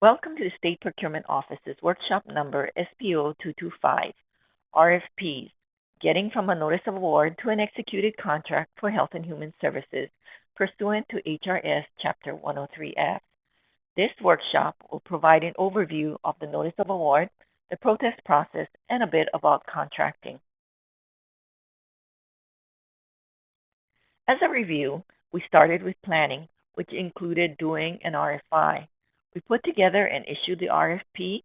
Welcome to the State Procurement Office's workshop number SPO 225, RFPs, Getting from a Notice of Award to an Executed Contract for Health and Human Services pursuant to HRS Chapter 103F. This workshop will provide an overview of the Notice of Award, the protest process, and a bit about contracting. As a review, we started with planning, which included doing an RFI. We put together and issued the RFP,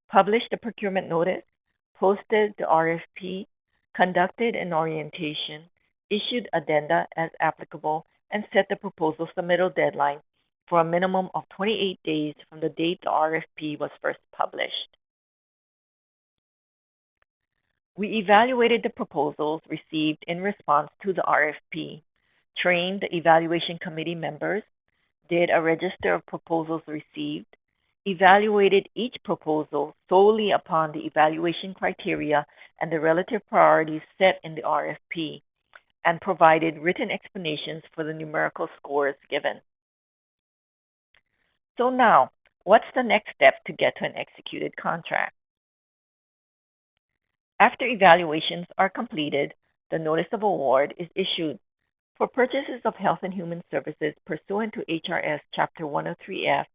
published the procurement notice, posted the RFP, conducted an orientation, issued addenda as applicable, and set the proposal submittal deadline for a minimum of 28 days from the date the RFP was first published. We evaluated the proposals received in response to the RFP, trained the evaluation committee members, did a register of proposals received, evaluated each proposal solely upon the evaluation criteria and the relative priorities set in the RFP, and provided written explanations for the numerical scores given. So now, what's the next step to get to an executed contract? After evaluations are completed, the Notice of Award is issued. For purchases of health and human services pursuant to HRS Chapter 103F,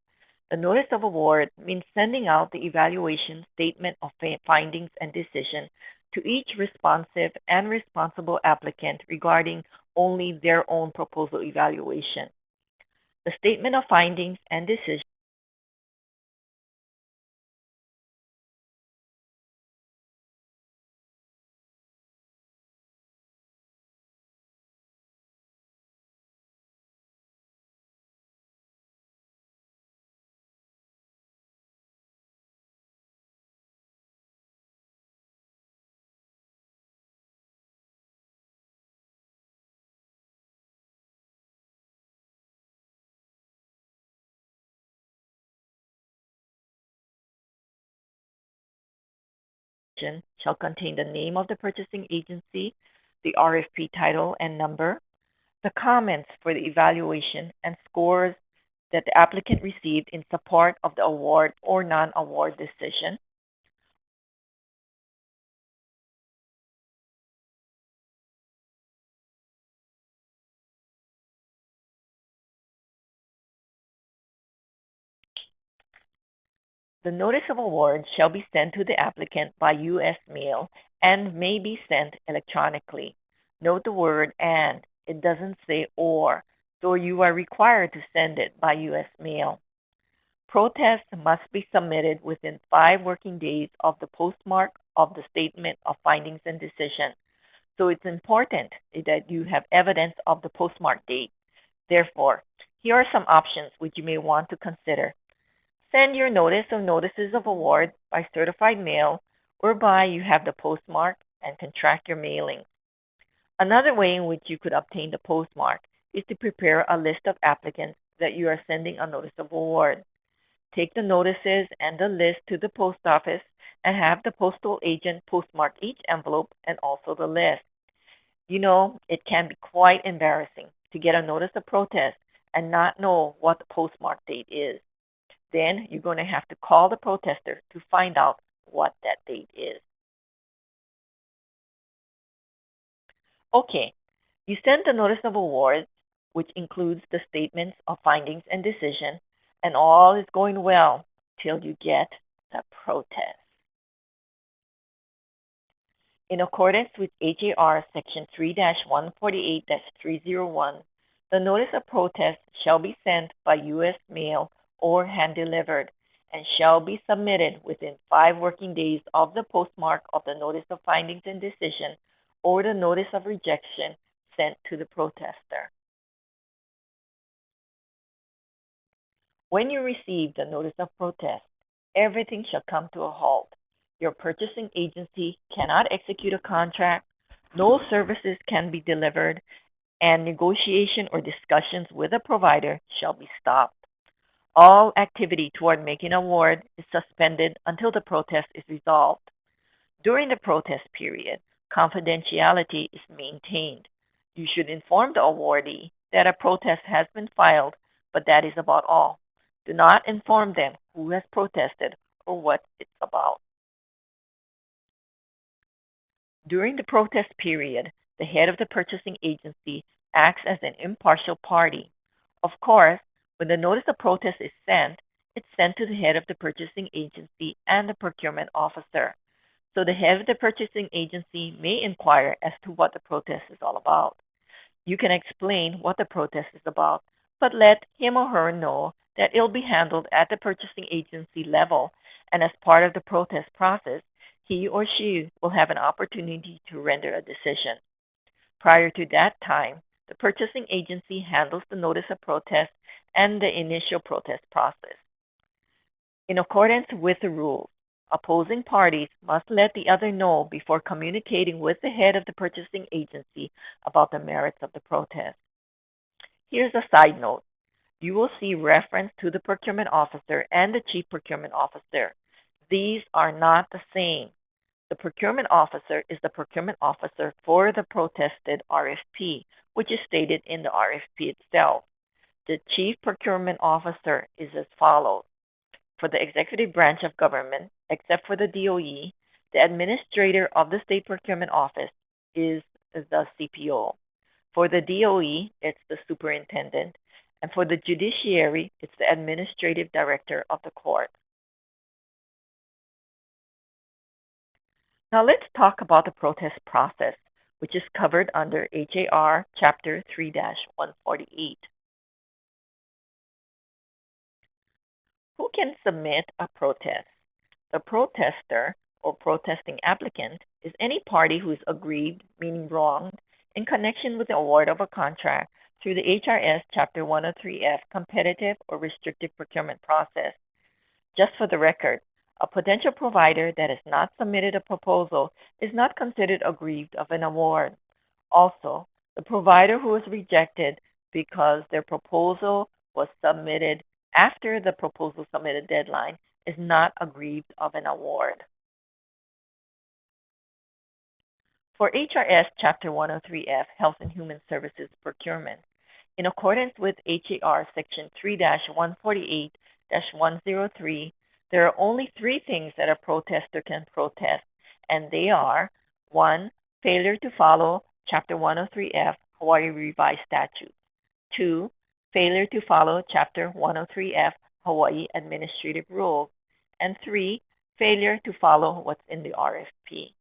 the Notice of Award means sending out the evaluation statement of findings and decision to each responsive and responsible applicant regarding only their own proposal evaluation. The statement of findings and decision shall contain the name of the purchasing agency, the RFP title and number, the comments for the evaluation, and scores that the applicant received in support of the award or non-award decision. The Notice of Award shall be sent to the applicant by U.S. mail and may be sent electronically. Note the word and. It doesn't say or, so you are required to send it by U.S. mail. Protests must be submitted within 5 working days of the postmark of the Statement of Findings and Decision. So it's important that you have evidence of the postmark date. Therefore, here are some options which you may want to consider. Send your notice of notices of award by certified mail, whereby you have the postmark and can track your mailing. Another way in which you could obtain the postmark is to prepare a list of applicants that you are sending a notice of award. Take the notices and the list to the post office and have the postal agent postmark each envelope and also the list. You know, it can be quite embarrassing to get a notice of protest and not know what the postmark date is. Then you're going to have to call the protester to find out what that date is. Okay, you send the Notice of Award, which includes the statements of findings and decision, and all is going well till you get the protest. In accordance with HAR Section 3-148-301, the Notice of Protest shall be sent by U.S. mail or hand-delivered and shall be submitted within 5 working days of the postmark of the Notice of Findings and Decision or the Notice of Rejection sent to the protester. When you receive the Notice of Protest, everything shall come to a halt. Your purchasing agency cannot execute a contract, no services can be delivered, and negotiation or discussions with a provider shall be stopped. All activity toward making an award is suspended until the protest is resolved. During the protest period, confidentiality is maintained. You should inform the awardee that a protest has been filed, but that is about all. Do not inform them who has protested or what it's about. During the protest period, the head of the purchasing agency acts as an impartial party. Of course, when the notice of protest is sent, it's sent to the head of the purchasing agency and the procurement officer. So the head of the purchasing agency may inquire as to what the protest is all about. You can explain what the protest is about, but let him or her know that it'll be handled at the purchasing agency level, and as part of the protest process, he or she will have an opportunity to render a decision. Prior to that time, the purchasing agency handles the notice of protest and the initial protest process. In accordance with the rules, opposing parties must let the other know before communicating with the head of the purchasing agency about the merits of the protest. Here's a side note. You will see reference to the procurement officer and the chief procurement officer. These are not the same. The procurement officer is the procurement officer for the protested RFP, which is stated in the RFP itself. The chief procurement officer is as follows. For the executive branch of government, except for the DOE, the administrator of the state procurement office is the CPO. For the DOE, it's the superintendent, and for the judiciary, it's the administrative director of the court. Now let's talk about the protest process, which is covered under HAR Chapter 3-148. Who can submit a protest? The protester or protesting applicant is any party who is aggrieved, meaning wronged, in connection with the award of a contract through the HRS Chapter 103F competitive or restrictive procurement process. Just for the record, a potential provider that has not submitted a proposal is not considered aggrieved of an award. Also, the provider who is rejected because their proposal was submitted after the proposal submitted deadline is not aggrieved of an award. For HRS Chapter 103F Health and Human Services Procurement, in accordance with HAR Section 3-148-103, there are only three things that a protester can protest, and they are 1. Failure to follow Chapter 103F Hawai'i Revised Statutes. 2. Failure to follow Chapter 103F Hawai'i Administrative Rules. And 3. Failure to follow what's in the RFP.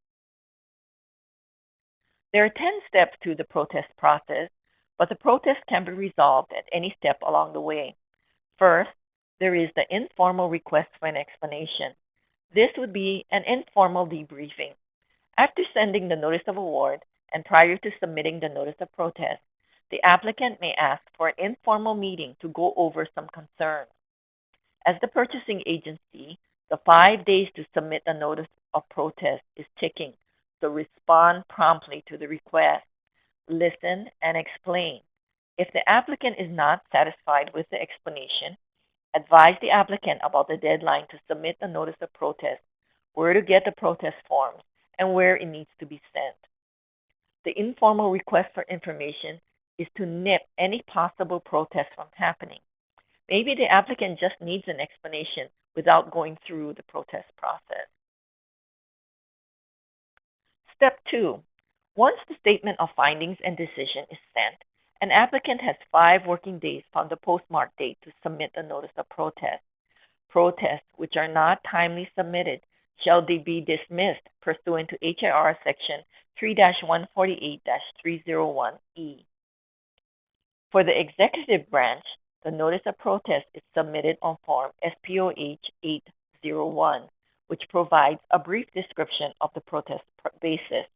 There are 10 steps to the protest process, but the protest can be resolved at any step along the way. First, there is the informal request for an explanation. This would be an informal debriefing. After sending the notice of award and prior to submitting the notice of protest, the applicant may ask for an informal meeting to go over some concerns. As the purchasing agency, the 5 days to submit the notice of protest is ticking, so respond promptly to the request. Listen and explain. If the applicant is not satisfied with the explanation, advise the applicant about the deadline to submit the notice of protest, where to get the protest forms, and where it needs to be sent. The informal request for information is to nip any possible protest from happening. Maybe the applicant just needs an explanation without going through the protest process. Step 2. Once the statement of findings and decision is sent, an applicant has 5 working days from the postmark date to submit the notice of protest. Protests which are not timely submitted shall be dismissed pursuant to HIR Section 3-148-301E. For the executive branch, the notice of protest is submitted on Form SPO H801, which provides a brief description of the protest basis.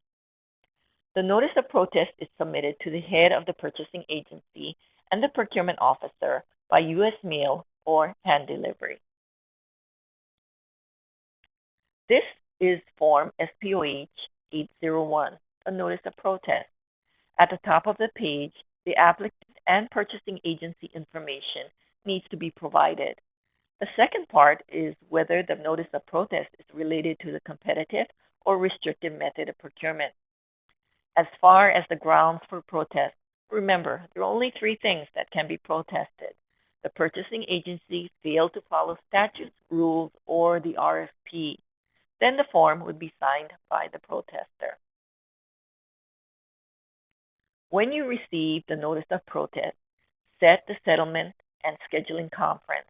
The notice of protest is submitted to the head of the purchasing agency and the procurement officer by U.S. mail or hand delivery. This is Form SPO H801, a notice of protest. At the top of the page, the applicant and purchasing agency information needs to be provided. The second part is whether the notice of protest is related to the competitive or restrictive method of procurement. As far as the grounds for protest, remember, there are only 3 things that can be protested. The purchasing agency failed to follow statutes, rules, or the RFP. Then the form would be signed by the protester. When you receive the notice of protest, set the settlement and scheduling conference.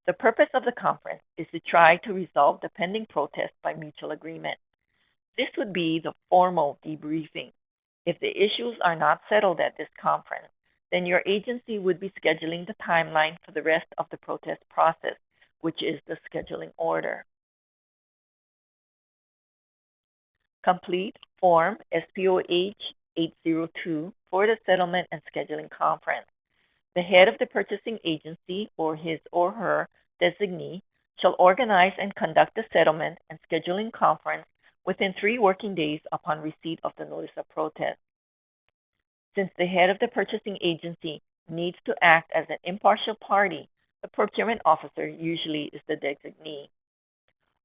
The purpose of the conference is to try to resolve the pending protest by mutual agreement. This would be the formal debriefing. If the issues are not settled at this conference, then your agency would be scheduling the timeline for the rest of the protest process, which is the scheduling order. Complete Form SPOH 802 for the settlement and scheduling conference. The head of the purchasing agency or his or her designee shall organize and conduct the settlement and scheduling conference within 3 working days upon receipt of the notice of protest. Since the head of the purchasing agency needs to act as an impartial party, the procurement officer usually is the designee.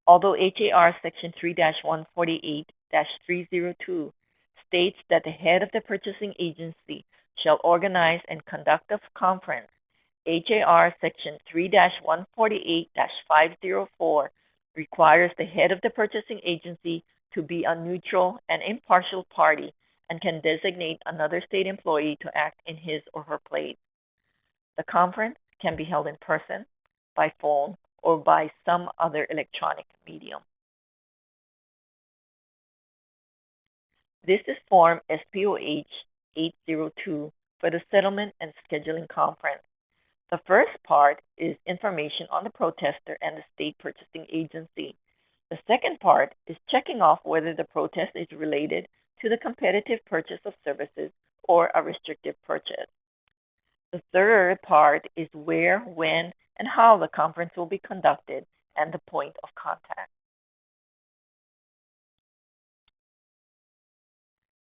Although HAR Section 3-148-302 states that the head of the purchasing agency shall organize and conduct a conference, HAR Section 3-148-504 requires the head of the purchasing agency to be a neutral and impartial party and can designate another state employee to act in his or her place. The conference can be held in person, by phone, or by some other electronic medium. This is Form SPOH 802 for the Settlement and Scheduling Conference. The first part is information on the protester and the state purchasing agency. The second part is checking off whether the protest is related to the competitive purchase of services or a restrictive purchase. The third part is where, when, and how the conference will be conducted and the point of contact.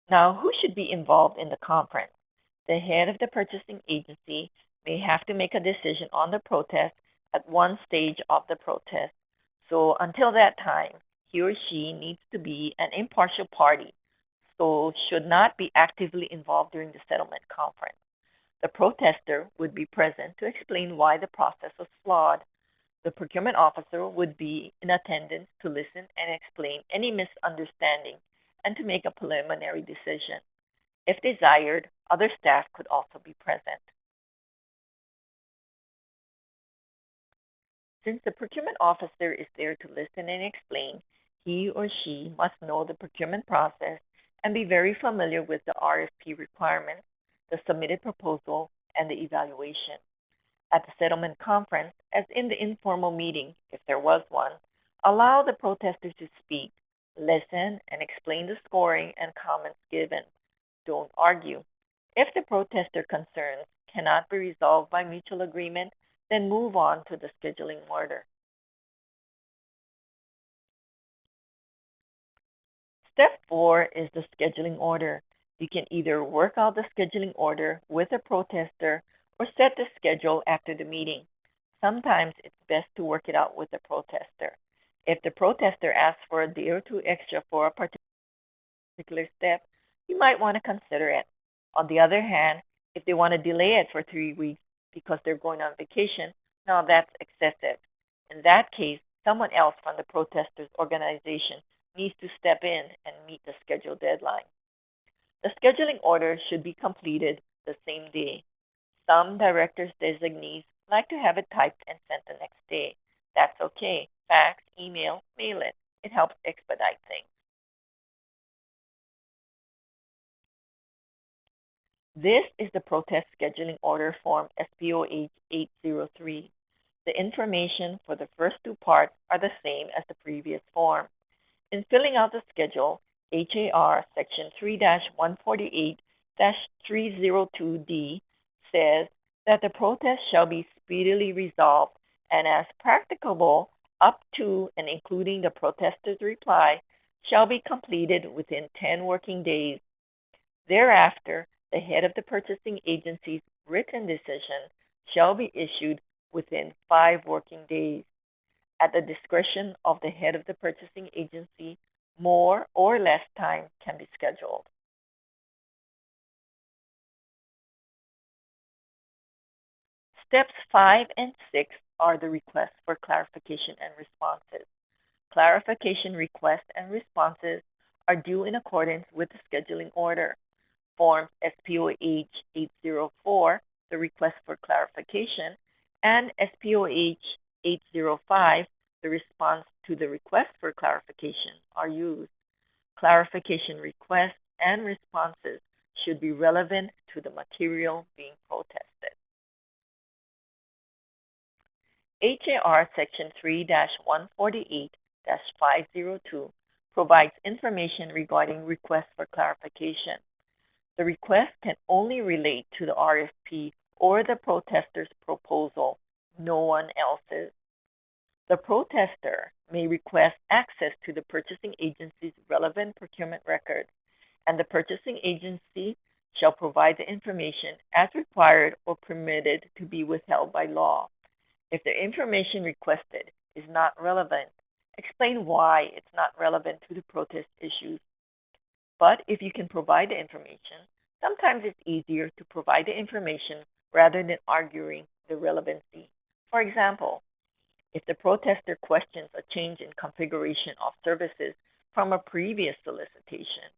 Now, who should be involved in the conference? The head of the purchasing agency may have to make a decision on the protest at one stage of the protest. So until that time, he or she needs to be an impartial party, so should not be actively involved during the settlement conference. The protester would be present to explain why the process was flawed. The procurement officer would be in attendance to listen and explain any misunderstanding and to make a preliminary decision. If desired, other staff could also be present. Since the procurement officer is there to listen and explain, he or she must know the procurement process and be very familiar with the RFP requirements, the submitted proposal, and the evaluation. At the settlement conference, as in the informal meeting, if there was one, allow the protesters to speak, listen, and explain the scoring and comments given. Don't argue. If the protester concerns cannot be resolved by mutual agreement, then move on to the scheduling order. Step 4 is the scheduling order. You can either work out the scheduling order with a protester or set the schedule after the meeting. Sometimes it's best to work it out with the protester. If the protester asks for a day or two extra for a particular step, you might want to consider it. On the other hand, if they want to delay it for 3 weeks because they're going on vacation, now that's excessive. In that case, someone else from the protester's organization needs to step in and meet the scheduled deadline. The scheduling order should be completed the same day. Some directors' designees like to have it typed and sent the next day. That's okay. Fax, email, mail it. It helps expedite things. This is the protest scheduling order form SPOH 803. The information for the first 2 parts are the same as the previous form. In filling out the schedule, HAR Section 3-148-302D says that the protest shall be speedily resolved and as practicable up to and including the protester's reply shall be completed within 10 working days. Thereafter, the head of the purchasing agency's written decision shall be issued within 5 working days. At the discretion of the head of the purchasing agency, more or less time can be scheduled. Steps 5 and 6 are the requests for clarification and responses. Clarification requests and responses are due in accordance with the scheduling order. Forms SPOH 804, the request for clarification, and SPOH 805, the response to the request for clarification, are used. Clarification requests and responses should be relevant to the material being protested. HAR Section 3-148-502 provides information regarding requests for clarification. The request can only relate to the RFP or the protester's proposal, no one else's. The protester may request access to the purchasing agency's relevant procurement records, and the purchasing agency shall provide the information as required or permitted to be withheld by law. If the information requested is not relevant, explain why it's not relevant to the protest issues. But if you can provide the information, sometimes it's easier to provide the information rather than arguing the relevancy. For example, if the protester questions a change in configuration of services from a previous solicitation,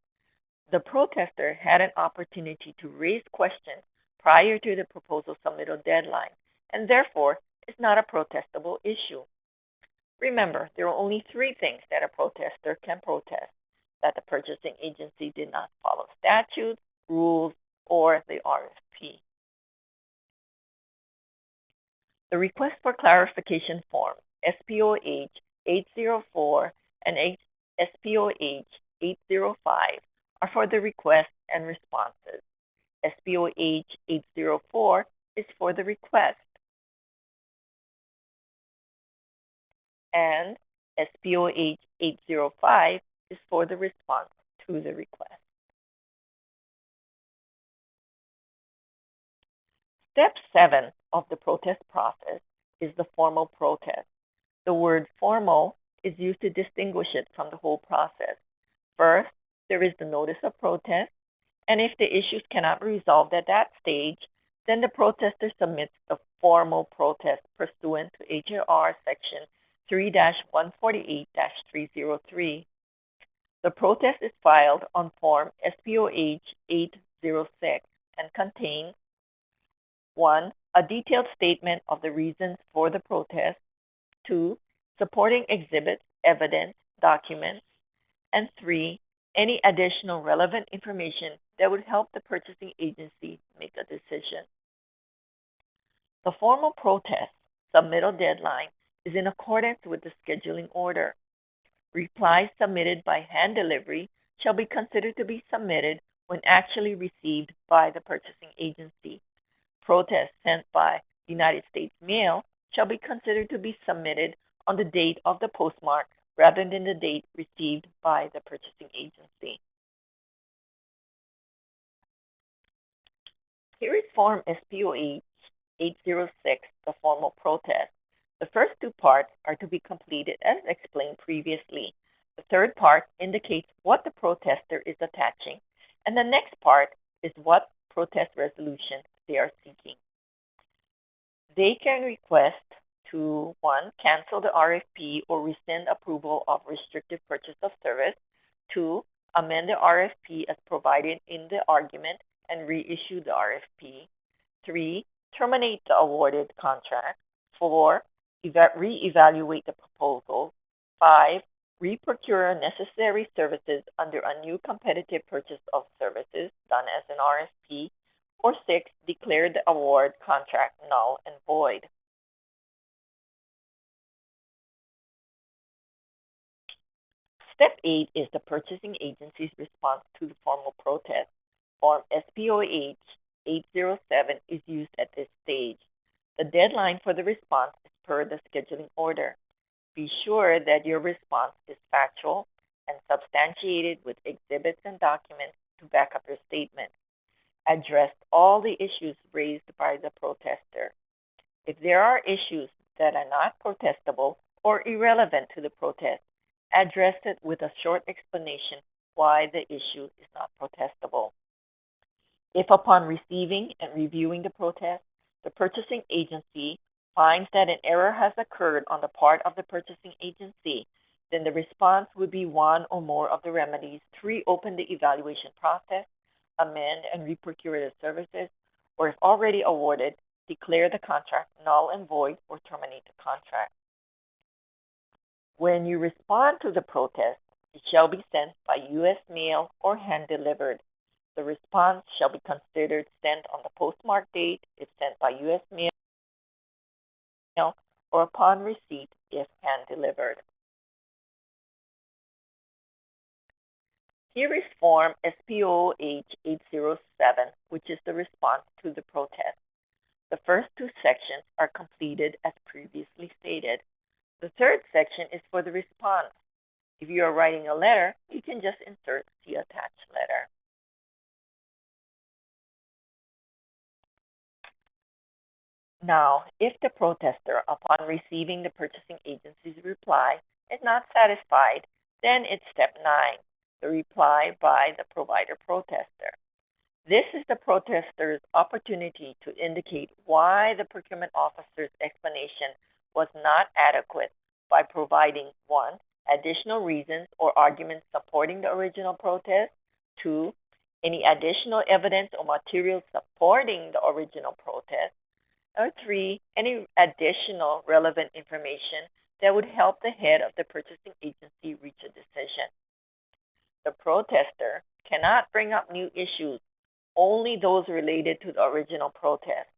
the protester had an opportunity to raise questions prior to the proposal submittal deadline, and therefore is not a protestable issue. Remember, there are only 3 things that a protester can protest: that the purchasing agency did not follow statutes, rules, or the RFP. The request for clarification form, SPOH 804 and SPOH 805, are for the requests and responses. SPOH 804 is for the request, and SPOH 805 is for the response to the request. Step 7 of the protest process is the formal protest. The word formal is used to distinguish it from the whole process. First, there is the notice of protest, and if the issues cannot be resolved at that stage, then the protester submits a formal protest pursuant to HAR Section 3-148-303. The protest is filed on Form SPOH 806 and contains 1. A detailed statement of the reasons for the protest. 2. Supporting exhibits, evidence, documents. And 3. Any additional relevant information that would help the purchasing agency make a decision. The formal protest submittal deadline is in accordance with the scheduling order. Replies submitted by hand delivery shall be considered to be submitted when actually received by the purchasing agency. Protests sent by United States mail shall be considered to be submitted on the date of the postmark rather than the date received by the purchasing agency. Here is Form SPOH 806, the formal protest. The first 2 parts are to be completed as explained previously. The third part indicates what the protester is attaching, and the next part is what protest resolution they are seeking. They can request to 1. Cancel the RFP or rescind approval of restricted purchase of service. 2. Amend the RFP as provided in the argument and reissue the RFP. 3. Terminate the awarded contract. 4. Reevaluate the proposal. 5. Reprocure necessary services under a new competitive purchase of services done as an RFP. Or 6. Declare the award contract null and void. Step 8 is the purchasing agency's response to the formal protest. Form SPOH 807 is used at this stage. The deadline for the response is per the scheduling order. Be sure that your response is factual and substantiated with exhibits and documents to back up your statement. Address all the issues raised by the protester. If there are issues that are not protestable or irrelevant to the protest, address it with a short explanation why the issue is not protestable. If upon receiving and reviewing the protest, the purchasing agency finds that an error has occurred on the part of the purchasing agency, then the response would be one or more of the remedies to reopen the evaluation process, amend and reprocure the services, or if already awarded, declare the contract null and void or terminate the contract. When you respond to the protest, it shall be sent by U.S. mail or hand-delivered. The response shall be considered sent on the postmark date if sent by U.S. mail or upon receipt if hand-delivered. Here is Form SPO H807, which is the response to the protest. The first two sections are completed as previously stated. The third section is for the response. If you are writing a letter, you can just insert the attached letter. Now, if the protester, upon receiving the purchasing agency's reply, is not satisfied, then it's step 9, the reply by the provider protester. This is the protester's opportunity to indicate why the procurement officer's explanation was not adequate by providing 1, additional reasons or arguments supporting the original protest, 2, any additional evidence or materials supporting the original protest, or 3, any additional relevant information that would help the head of the purchasing agency reach a decision. The protester cannot bring up new issues, only those related to the original protest.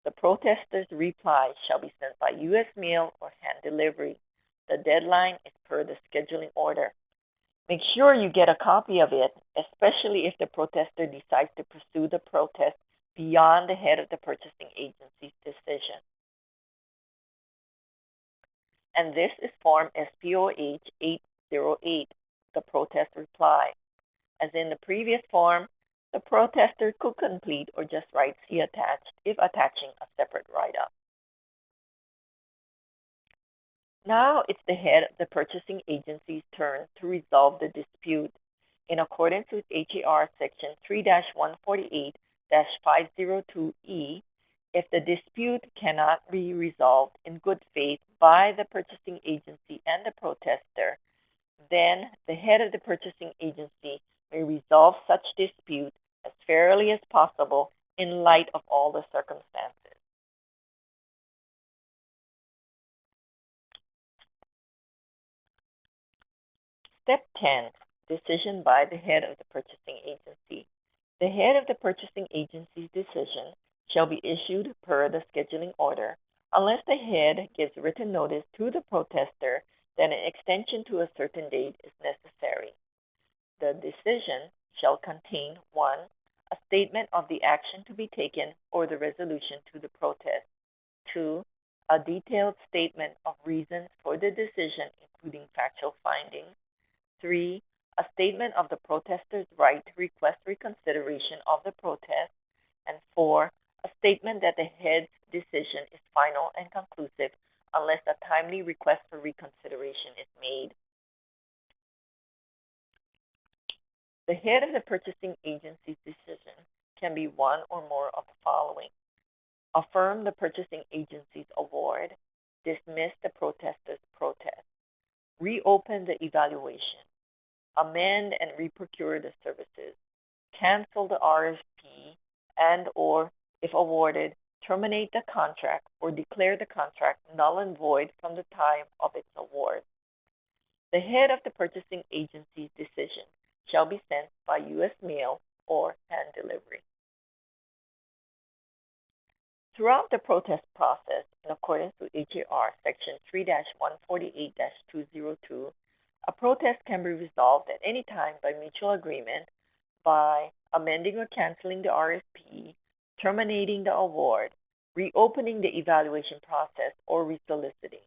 The protester's reply shall be sent by U.S. mail or hand delivery. The deadline is per the scheduling order. Make sure you get a copy of it, especially if the protester decides to pursue the protest beyond the head of the purchasing agency's decision. And this is Form SPO H808, the protest reply. As in the previous form, the protester could complete or just write C attached if attaching a separate write-up. Now it's the head of the purchasing agency's turn to resolve the dispute. In accordance with HAR Section 3-148-502E, if the dispute cannot be resolved in good faith by the purchasing agency and the protester, then the head of the purchasing agency may resolve such dispute as fairly as possible in light of all the circumstances. Step 10, decision by the head of the purchasing agency. The head of the purchasing agency's decision shall be issued per the scheduling order unless the head gives written notice to the protester that an extension to a certain date is necessary. The decision shall contain 1, a statement of the action to be taken or the resolution to the protest, 2, a detailed statement of reasons for the decision including factual findings, 3, a statement of the protester's right to request reconsideration of the protest, and 4, a statement that the head's decision is final and conclusive unless a timely request for reconsideration is made. The head of the purchasing agency's decision can be one or more of the following: affirm the purchasing agency's award, dismiss the protester's protest, reopen the evaluation, amend and reprocure the services, cancel the RFP, and or, if awarded, terminate the contract or declare the contract null and void from the time of its award. The head of the purchasing agency's decision shall be sent by U.S. mail or hand delivery. Throughout the protest process, in accordance with HAR Section 3-148-202, a protest can be resolved at any time by mutual agreement by amending or canceling the RFP, terminating the award, reopening the evaluation process or resoliciting,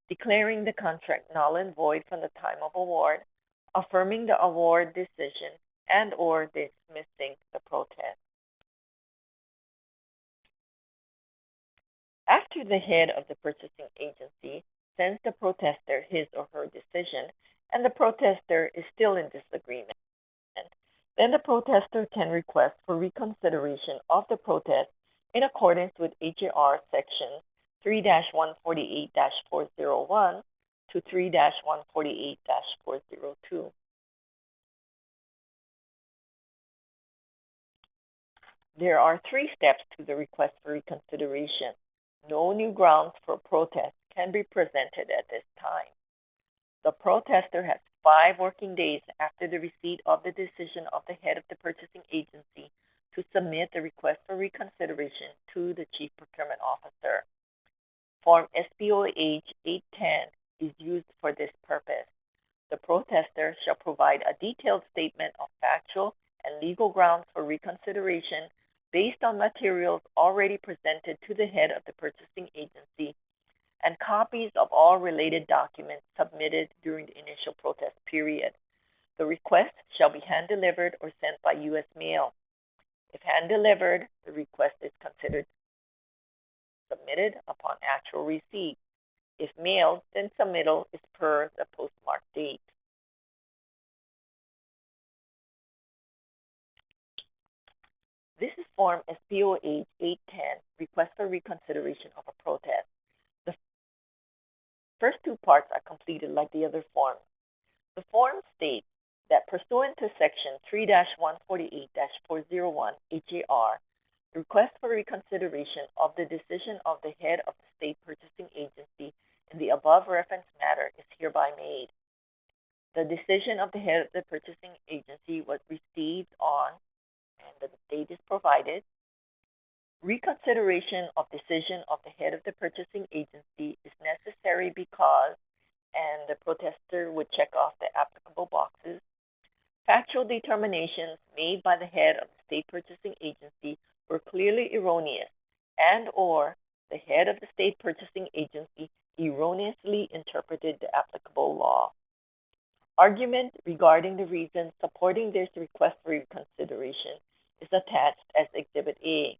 declaring the contract null and void from the time of award, affirming the award decision, and or dismissing the protest. After the head of the purchasing agency sends the protester his or her decision, and the protester is still in disagreement, then the protester can request for reconsideration of the protest in accordance with HAR Section 3-148-401 to 3-148-402. There are 3 steps to the request for reconsideration. No new grounds for protest can be presented at this time. The protester has 5 working days after the receipt of the decision of the head of the purchasing agency to submit the request for reconsideration to the Chief Procurement Officer. Form SPO H 810 is used for this purpose. The protester shall provide a detailed statement of factual and legal grounds for reconsideration based on materials already presented to the head of the purchasing agency and copies of all related documents submitted during the initial protest period. The request shall be hand-delivered or sent by U.S. mail. If hand-delivered, the request is considered submitted upon actual receipt. If mailed, then submittal is per the postmark date. This is Form SPO H 810, Request for Reconsideration of a Protest. The first 2 parts are completed like the other forms. The form states that pursuant to Section 3-148-401 HAR, the request for reconsideration of the decision of the head of the state purchasing agency in the above referenced matter is hereby made. The decision of the head of the purchasing agency was received on, and the date is provided. Reconsideration of decision of the head of the purchasing agency is necessary because, and the protester would check off the applicable boxes, factual determinations made by the head of the state purchasing agency were clearly erroneous, and or the head of the state purchasing agency erroneously interpreted the applicable law. Argument regarding the reasons supporting this request for reconsideration is attached as Exhibit A.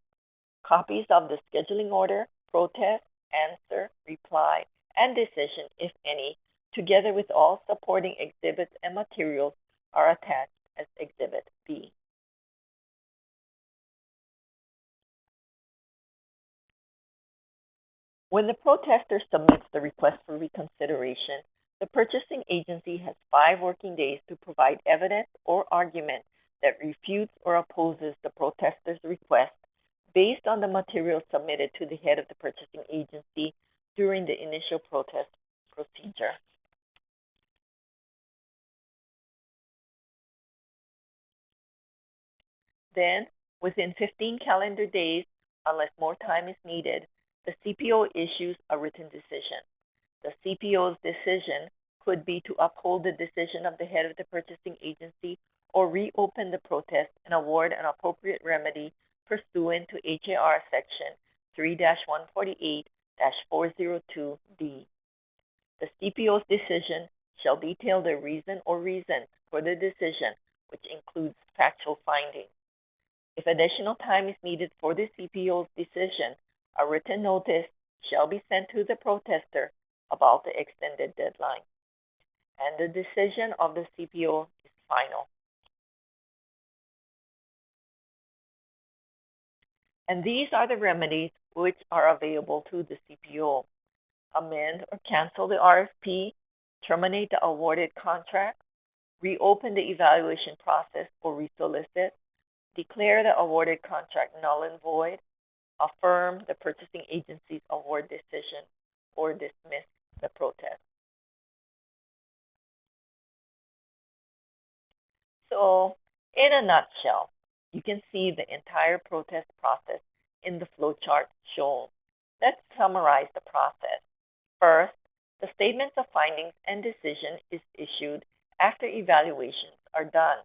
Copies of the scheduling order, protest, answer, reply, and decision, if any, together with all supporting exhibits and materials, are attached as Exhibit B. When the protester submits the request for reconsideration, the purchasing agency has 5 working days to provide evidence or argument that refutes or opposes the protester's request based on the material submitted to the head of the purchasing agency during the initial protest procedure. Then, within 15 calendar days, unless more time is needed, the CPO issues a written decision. The CPO's decision could be to uphold the decision of the head of the purchasing agency or reopen the protest and award an appropriate remedy pursuant to HAR Section 3-148-402D. The CPO's decision shall detail the reason or reasons for the decision, which includes factual findings. If additional time is needed for the CPO's decision, a written notice shall be sent to the protester about the extended deadline, and the decision of the CPO is final. And these are the remedies which are available to the CPO. Amend or cancel the RFP, terminate the awarded contract, reopen the evaluation process or resolicit, declare the awarded contract null and void, affirm the purchasing agency's award decision, or dismiss the protest. So, in a nutshell, you can see the entire protest process in the flowchart shown. Let's summarize the process. First, the statements of findings and decision is issued after evaluations are done.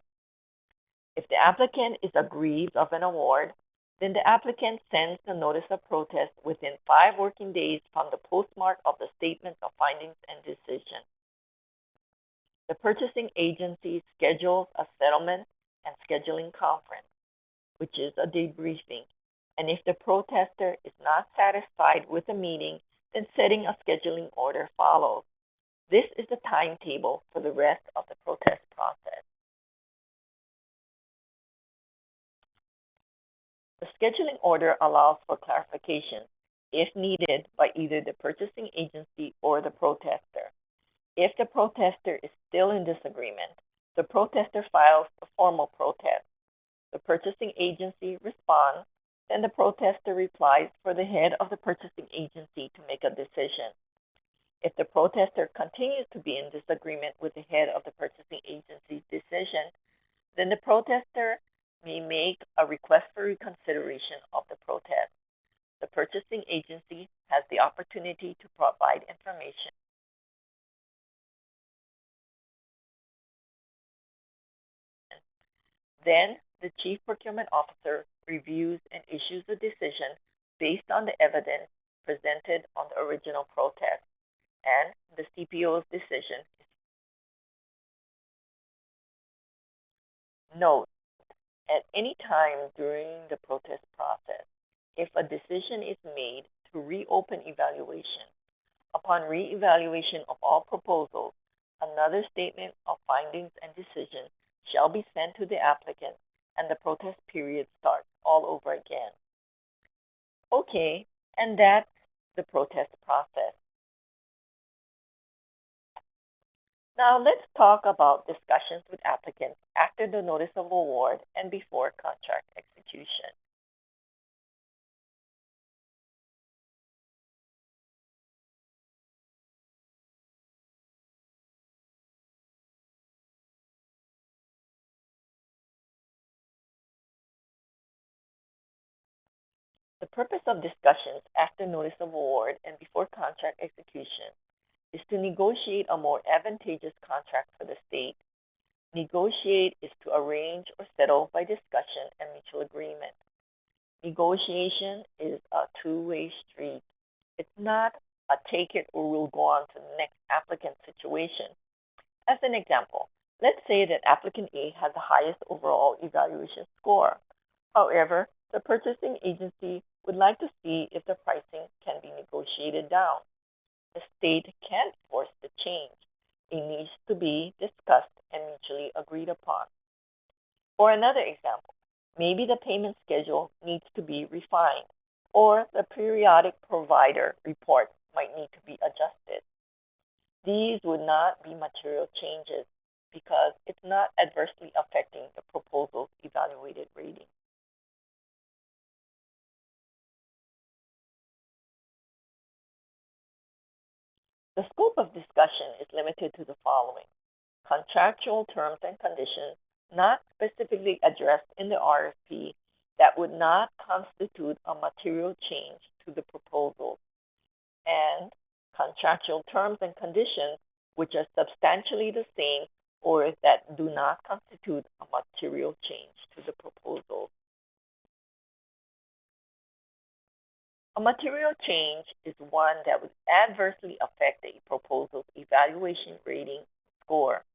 If the applicant is aggrieved of an award, then the applicant sends the notice of protest within 5 working days from the postmark of the statements of findings and decision. The purchasing agency schedules a settlement and scheduling conference, which is a debriefing, and if the protester is not satisfied with the meeting, then setting a scheduling order follows. This is the timetable for the rest of the protest process. The scheduling order allows for clarification, if needed, by either the purchasing agency or the protester. If the protester is still in disagreement, the protester files a formal protest. The purchasing agency responds, then the protester replies for the head of the purchasing agency to make a decision. If the protester continues to be in disagreement with the head of the purchasing agency's decision, then the protester may make a request for reconsideration of the protest. The purchasing agency has the opportunity to provide information. Then the Chief Procurement Officer reviews and issues a decision based on the evidence presented on the original protest, and the CPO's decision is noted. At any time during the protest process, if a decision is made to reopen evaluation, upon re-evaluation of all proposals, another statement of findings and decision shall be sent to the applicant, and the protest period starts all over again. Okay, and that's the protest process. Now let's talk about discussions with applicants after the notice of award and before contract execution. The purpose of discussions after notice of award and before contract execution is to negotiate a more advantageous contract for the state. Negotiate is to arrange or settle by discussion and mutual agreement. Negotiation is a two-way street. It's not a take it or we'll go on to the next applicant situation. As an example, let's say that applicant A has the highest overall evaluation score. However, the purchasing agency would like to see if the pricing can be negotiated down. The state can't force the change. It needs to be discussed and mutually agreed upon. For another example, maybe the payment schedule needs to be refined, or the periodic provider report might need to be adjusted. These would not be material changes because it's not adversely affecting the proposal's evaluated rating. The scope of discussion is limited to the following: contractual terms and conditions not specifically addressed in the RFP that would not constitute a material change to the proposal, and contractual terms and conditions which are substantially the same or that do not constitute a material change to the proposal. A material change is one that would adversely affect a proposal's evaluation rating score.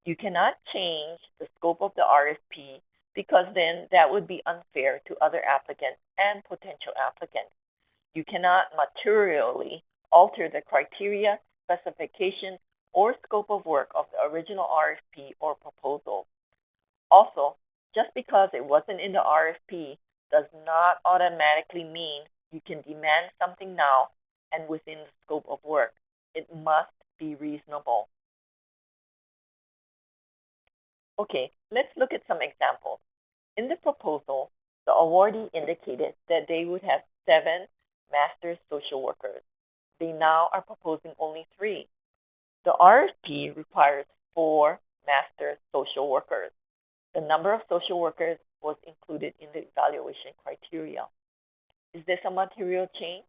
You cannot change the scope of the RFP because then that would be unfair to other applicants and potential applicants. You cannot materially alter the criteria, specification, or scope of work of the original RFP or proposal. Also, just because it wasn't in the RFP does not automatically mean you can demand something now and within the scope of work. It must be reasonable. Okay, let's look at some examples. In the proposal, the awardee indicated that they would have 7 master social workers. They now are proposing only 3. The RFP requires 4 master social workers. The number of social workers was included in the evaluation criteria. Is this a material change?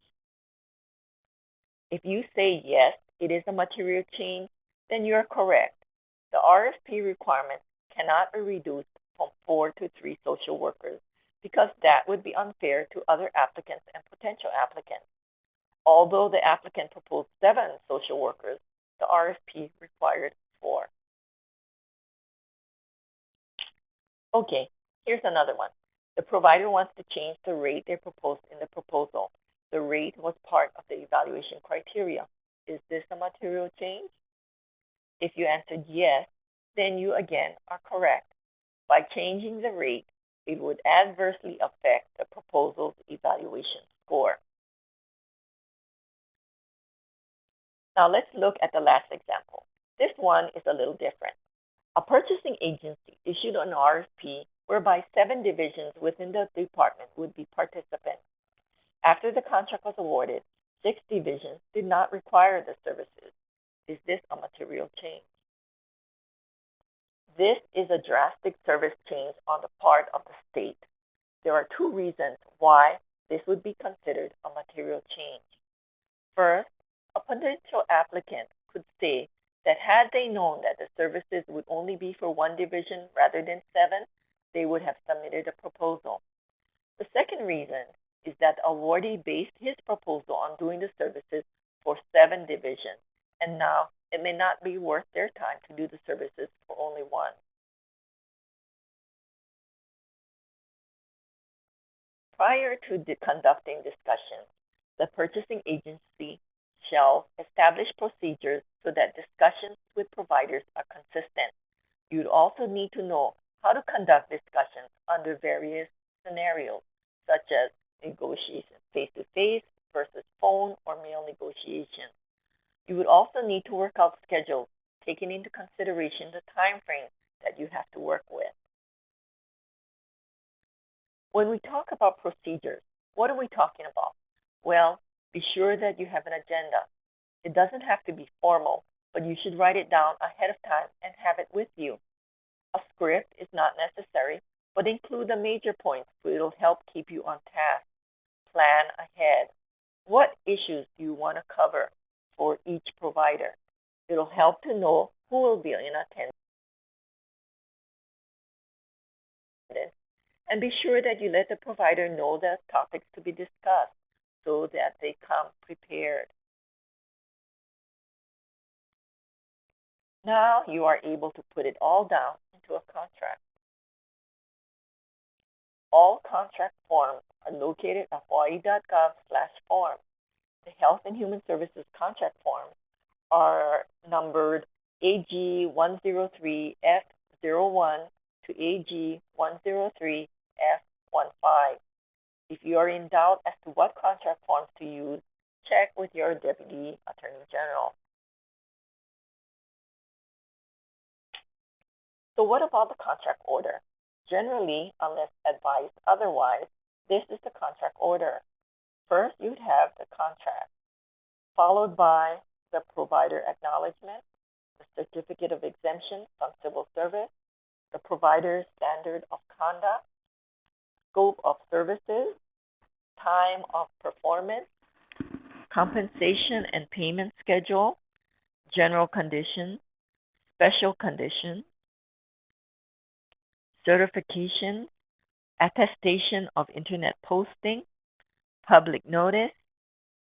If you say yes, it is a material change, then you are correct. The RFP requirement cannot be reduced from 4 to 3 social workers because that would be unfair to other applicants and potential applicants. Although the applicant proposed 7 social workers, the RFP required 4. Okay, here's another one. The provider wants to change the rate they proposed in the proposal. The rate was part of the evaluation criteria. Is this a material change? If you answered yes, then you again are correct. By changing the rate, it would adversely affect the proposal's evaluation score. Now let's look at the last example. This one is a little different. A purchasing agency issued an RFP whereby 7 divisions within the department would be participants. After the contract was awarded, 6 divisions did not require the services. Is this a material change? This is a drastic service change on the part of the state. There are 2 reasons why this would be considered a material change. First, a potential applicant could say that had they known that the services would only be for 1 division rather than 7, they would have submitted a proposal. The second reason is that the awardee based his proposal on doing the services for 7 divisions, and now it may not be worth their time to do the services for only 1. Prior to conducting discussions, the purchasing agency shall establish procedures so that discussions with providers are consistent. You'd also need to know how to conduct discussions under various scenarios, such as negotiations face-to-face versus phone or mail negotiations. You would also need to work out schedules, taking into consideration the time frame that you have to work with. When we talk about procedures, what are we talking about? Well, be sure that you have an agenda. It doesn't have to be formal, but you should write it down ahead of time and have it with you. A script is not necessary, but include the major points so it'll help keep you on task. Plan ahead. What issues do you want to cover for each provider? It'll help to know who will be in attendance. And be sure that you let the provider know the topics to be discussed so that they come prepared. Now you are able to put it all down into a contract. All contract forms are located at hawaii.gov/form. The Health and Human Services contract forms are numbered AG103F01 to AG103F15. If you are in doubt as to what contract forms to use, check with your Deputy Attorney General. So what about the contract order? Generally, unless advised otherwise, this is the contract order. First, you'd have the contract, followed by the provider acknowledgement, the certificate of exemption from civil service, the provider's standard of conduct, scope of services, time of performance, compensation and payment schedule, general conditions, special conditions, certification, attestation of internet posting, public notice,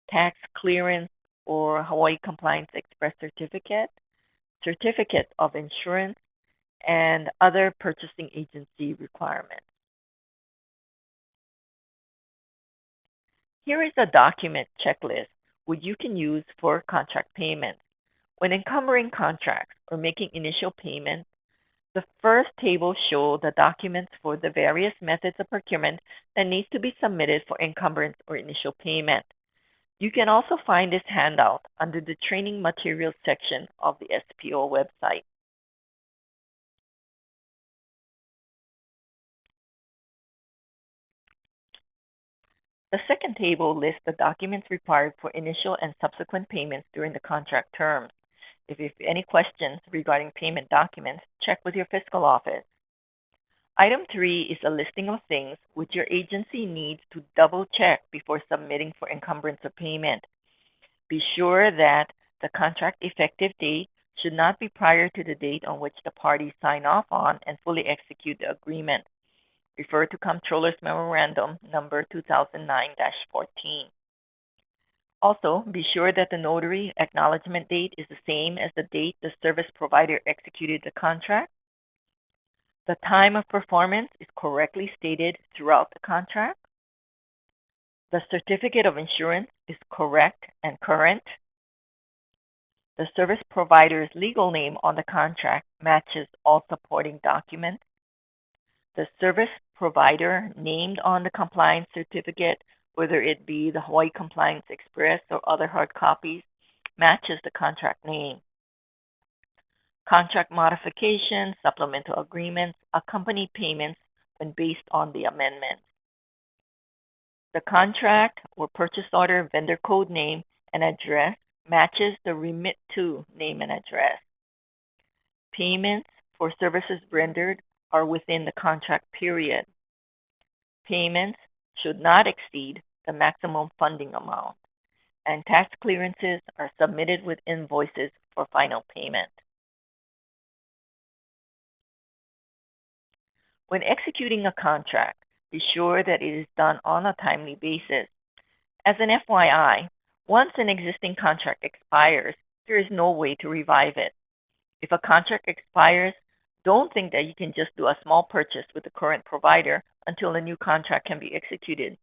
tax clearance or Hawaii Compliance Express certificate, certificate of insurance, and other purchasing agency requirements. Here is a document checklist which you can use for contract payments. When encumbering contracts or making initial payments, the first table shows the documents for the various methods of procurement that needs to be submitted for encumbrance or initial payment. You can also find this handout under the Training Materials section of the SPO website. The second table lists the documents required for initial and subsequent payments during the contract terms. If you have any questions regarding payment documents, check with your fiscal office. Item 3 is a listing of things which your agency needs to double check before submitting for encumbrance or payment. Be sure that the contract effective date should not be prior to the date on which the parties sign off on and fully execute the agreement. Refer to Comptroller's Memorandum number 2009-14. Also, be sure that the notary acknowledgement date is the same as the date the service provider executed the contract. The time of performance is correctly stated throughout the contract. The certificate of insurance is correct and current. The service provider's legal name on the contract matches all supporting documents. The service provider named on the compliance certificate, whether it be the Hawaii Compliance Express or other hard copies, matches the contract name. Contract modifications, supplemental agreements, accompany payments when based on the amendments. The contract or purchase order vendor code name and address matches the remit to name and address. Payments for services rendered are within the contract period. Payments should not exceed the maximum funding amount, and tax clearances are submitted with invoices for final payment. When executing a contract, be sure that it is done on a timely basis. As an FYI, once an existing contract expires, there is no way to revive it. If a contract expires, don't think that you can just do a small purchase with the current provider until a new contract can be executed.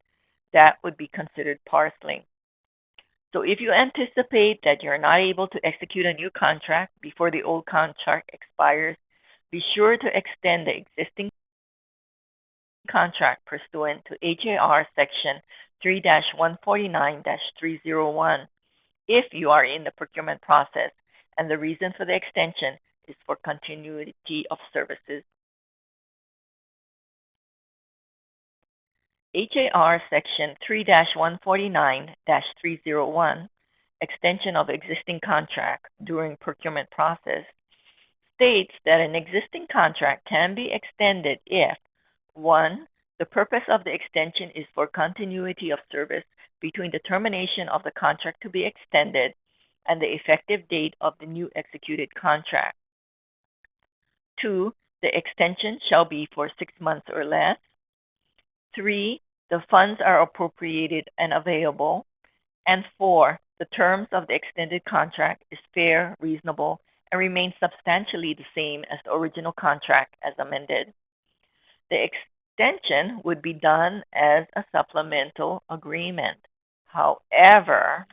That would be considered parceling. So if you anticipate that you're not able to execute a new contract before the old contract expires, be sure to extend the existing contract pursuant to HAR Section 3-149-301 if you are in the procurement process and the reason for the extension is for continuity of services. HAR Section 3-149-301, extension of existing contract during procurement process, states that an existing contract can be extended if 1. The purpose of the extension is for continuity of service between the termination of the contract to be extended and the effective date of the new executed contract. 2. The extension shall be for 6 months or less. 3. The funds are appropriated and available. And 4. The terms of the extended contract is fair, reasonable, and remains substantially the same as the original contract as amended. The extension would be done as a supplemental agreement. However,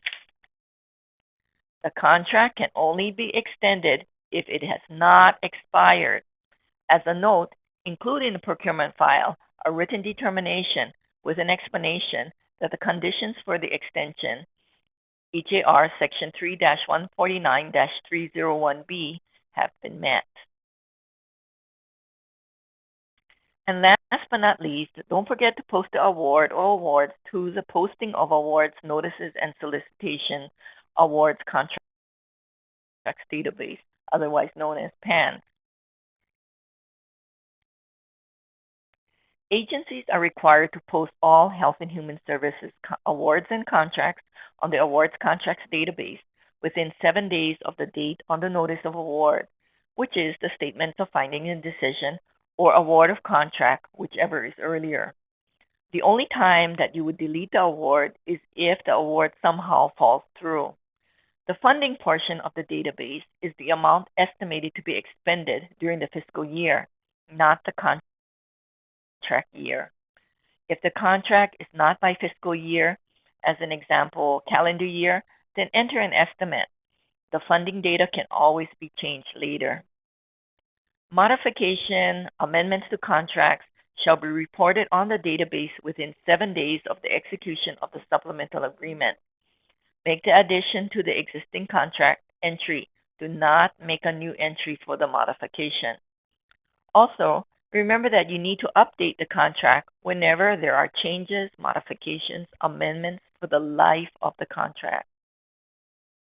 the contract can only be extended if it has not expired. As a note, include in the procurement file a written determination with an explanation that the conditions for the extension, HAR Section 3-149-301B, have been met. And last but not least, don't forget to post the award or awards to the Posting of Awards Notices and Solicitation Awards Contracts Database, otherwise known as PANS. Agencies are required to post all Health and Human Services awards and contracts on the Awards Contracts Database within 7 days of the date on the Notice of Award, which is the Statement of Finding and Decision or Award of Contract, whichever is earlier. The only time that you would delete the award is if the award somehow falls through. The funding portion of the database is the amount estimated to be expended during the fiscal year, not the contract year. If the contract is not by fiscal year, as an example, calendar year, then enter an estimate. The funding data can always be changed later. Modification, amendments to contracts shall be reported on the database within 7 days of the execution of the supplemental agreement. Make the addition to the existing contract entry. Do not make a new entry for the modification. Also, remember that you need to update the contract whenever there are changes, modifications, amendments for the life of the contract.